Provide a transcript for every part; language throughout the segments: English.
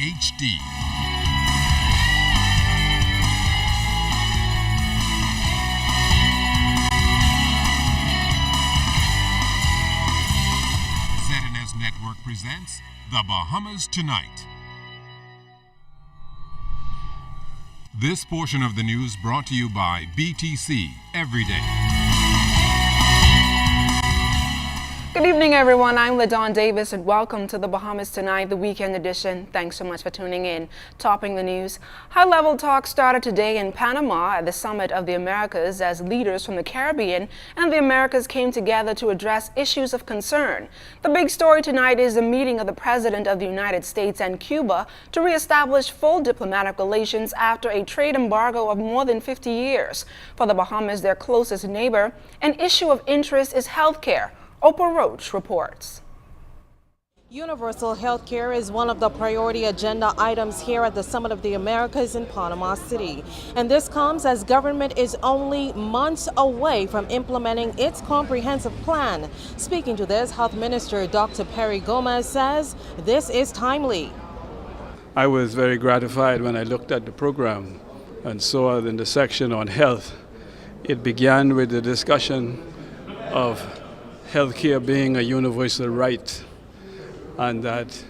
HD. ZNS Network presents The Bahamas Tonight. This portion of the news brought to you by BTC Every Day. Good evening, everyone. I'm LeDaunne Davis, and welcome to the Bahamas Tonight, the weekend edition. Thanks so much for tuning in. Topping the news, high-level talks started today in Panama at the Summit of the Americas as leaders from the Caribbean and the Americas came together to address issues of concern. The big story tonight is the meeting of the President of the United States and Cuba to reestablish full diplomatic relations after a trade embargo of more than 50 years. For the Bahamas, their closest neighbor, an issue of interest is health care. Opal Roach reports. Universal health care is one of the priority agenda items here at the Summit of the Americas in Panama City. And this comes as government is only months away from implementing its comprehensive plan. Speaking to this, Health Minister Dr. Perry Gomez says this is timely. I was very gratified when I looked at the program and saw in the section on health, it began with the discussion of healthcare being a universal right, and that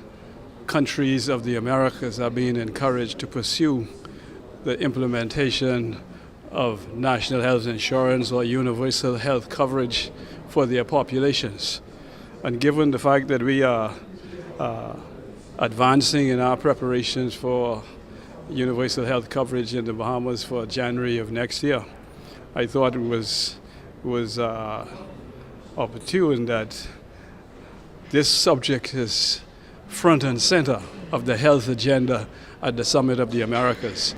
countries of the Americas are being encouraged to pursue the implementation of national health insurance or universal health coverage for their populations. And given the fact that we are advancing in our preparations for universal health coverage in the Bahamas for January of next year, I thought it was opportune that this subject is front and center of the health agenda at the Summit of the Americas.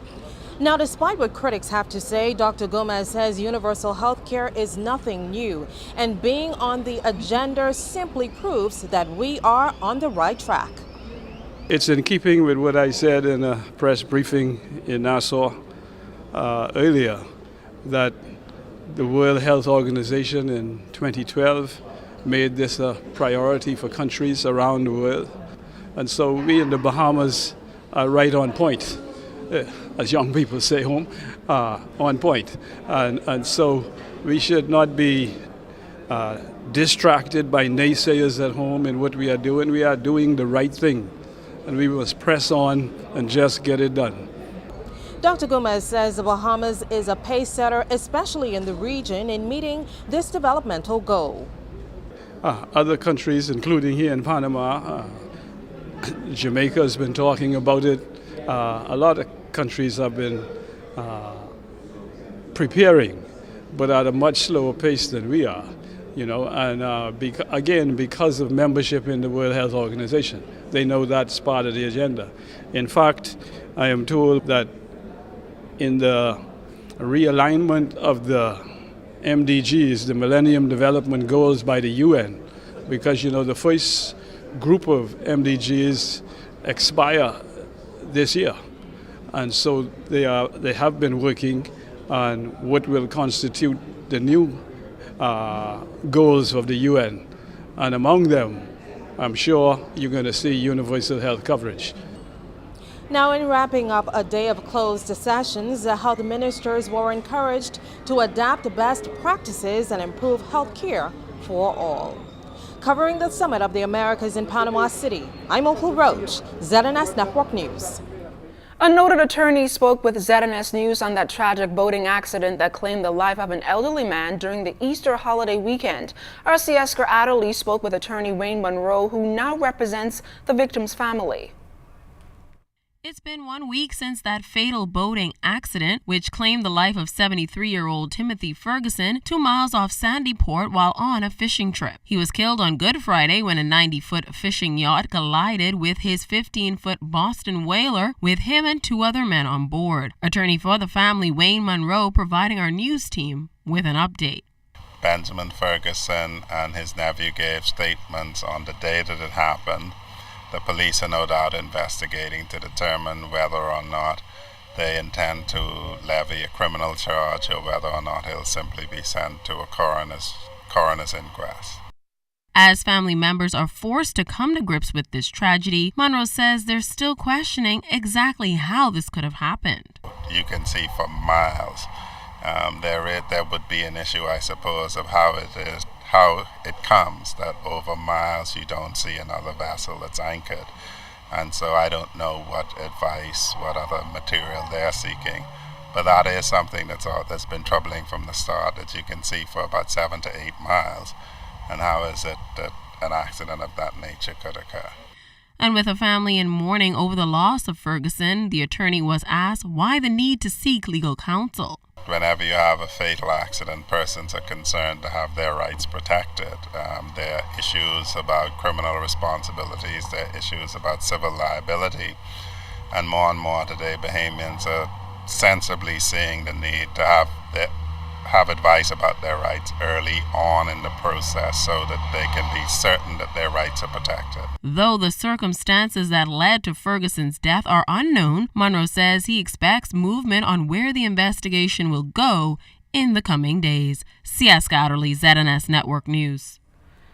Now, despite what critics have to say, Dr. Gomez says universal health care is nothing new, and being on the agenda simply proves that we are on the right track. It's in keeping with what I said in a press briefing in Nassau earlier, that the World Health Organization in 2012 made this a priority for countries around the world. And so we in the Bahamas are right on point, as young people say home, on point. And so we should not be distracted by naysayers at home in what we are doing. We are doing the right thing, and we must press on and just get it done. Dr. Gomez says the Bahamas is a pace setter, especially in the region, in meeting this developmental goal. Other countries, including here in Panama, Jamaica has been talking about it. A lot of countries have been preparing, but at a much slower pace than we are, and because of membership in the World Health Organization. They know that's part of the agenda. In fact, I am told that in the realignment of the MDGs, the Millennium Development Goals by the UN, because the first group of MDGs expire this year, and so they have been working on what will constitute the new goals of the UN, and among them, I'm sure you're going to see universal health coverage. Now, in wrapping up a day of closed sessions, the health ministers were encouraged to adapt best practices and improve health care for all. Covering the Summit of the Americas in Panama City, I'm Opal Roach, ZNS Network News. A noted attorney spoke with ZNS News on that tragic boating accident that claimed the life of an elderly man during the Easter holiday weekend. Our Scieska Adderley spoke with attorney Munroe, who now represents the victim's family. It's been 1 week since that fatal boating accident, which claimed the life of 73-year-old Timothy Ferguson 2 miles off Sandy Port while on a fishing trip. He was killed on Good Friday when a 90-foot fishing yacht collided with his 15-foot Boston whaler, with him and 2 other men on board. Attorney for the family Munroe providing our news team with an update. Benjamin Ferguson and his nephew gave statements on the day that it happened. The police are no doubt investigating to determine whether or not they intend to levy a criminal charge or whether or not he'll simply be sent to a coroner's inquest. As family members are forced to come to grips with this tragedy, Munroe says they're still questioning exactly how this could have happened. You can see for miles. There would be an issue, I suppose, of how it comes that over miles you don't see another vessel that's anchored. And so I don't know what advice, what other material they're seeking. But that is something that's been troubling from the start, that you can see for about 7 to 8 miles. And how is it that an accident of that nature could occur? And with a family in mourning over the loss of Ferguson, the attorney was asked why the need to seek legal counsel. Whenever you have a fatal accident, persons are concerned to have their rights protected. There are issues about criminal responsibilities, there are issues about civil liability, and more today Bahamians are sensibly seeing the need to have advice about their rights early on in the process so that they can be certain that their rights are protected. Though the circumstances that led to Ferguson's death are unknown, Munroe says he expects movement on where the investigation will go in the coming days. Scieska, Adderley, ZNS Network News.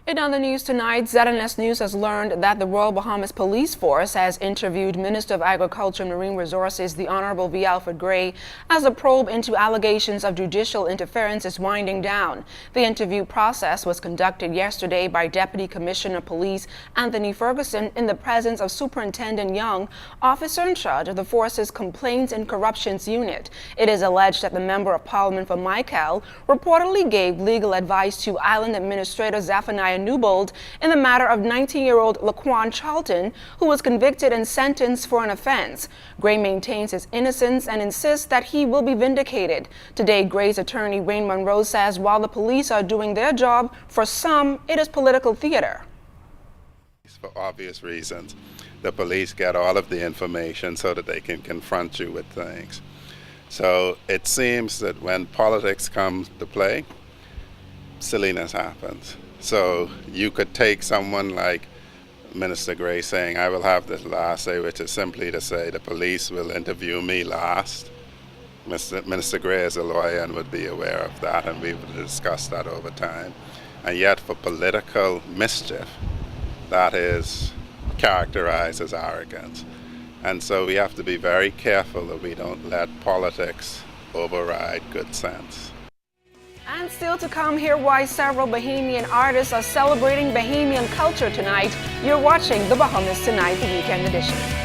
In other news tonight, ZNS News has learned that the Royal Bahamas Police Force has interviewed Minister of Agriculture and Marine Resources, the Honorable V. Alfred Gray, as a probe into allegations of judicial interference is winding down. The interview process was conducted yesterday by Deputy Commissioner of Police Anthony Ferguson in the presence of Superintendent Young, officer in charge of the force's Complaints and Corruptions Unit. It is alleged that the Member of Parliament for Michael reportedly gave legal advice to Island Administrator Zephaniah Newbold in the matter of 19-year-old Laquan Charlton, who was convicted and sentenced for an offense. Gray maintains his innocence and insists that he will be vindicated. Today, Gray's attorney Wayne Munroe says while the police are doing their job, for some, it is political theater. For obvious reasons, the police get all of the information so that they can confront you with things. So it seems that when politics comes to play, silliness happens. So you could take someone like Minister Gray saying, I will have this last say, which is simply to say the police will interview me last. Minister Gray is a lawyer and would be aware of that, and we would discuss that over time. And yet for political mischief, that is characterized as arrogance. And so we have to be very careful that we don't let politics override good sense. And still to come, hear why several Bahamian artists are celebrating Bahamian culture tonight. You're watching the Bahamas Tonight, the weekend edition.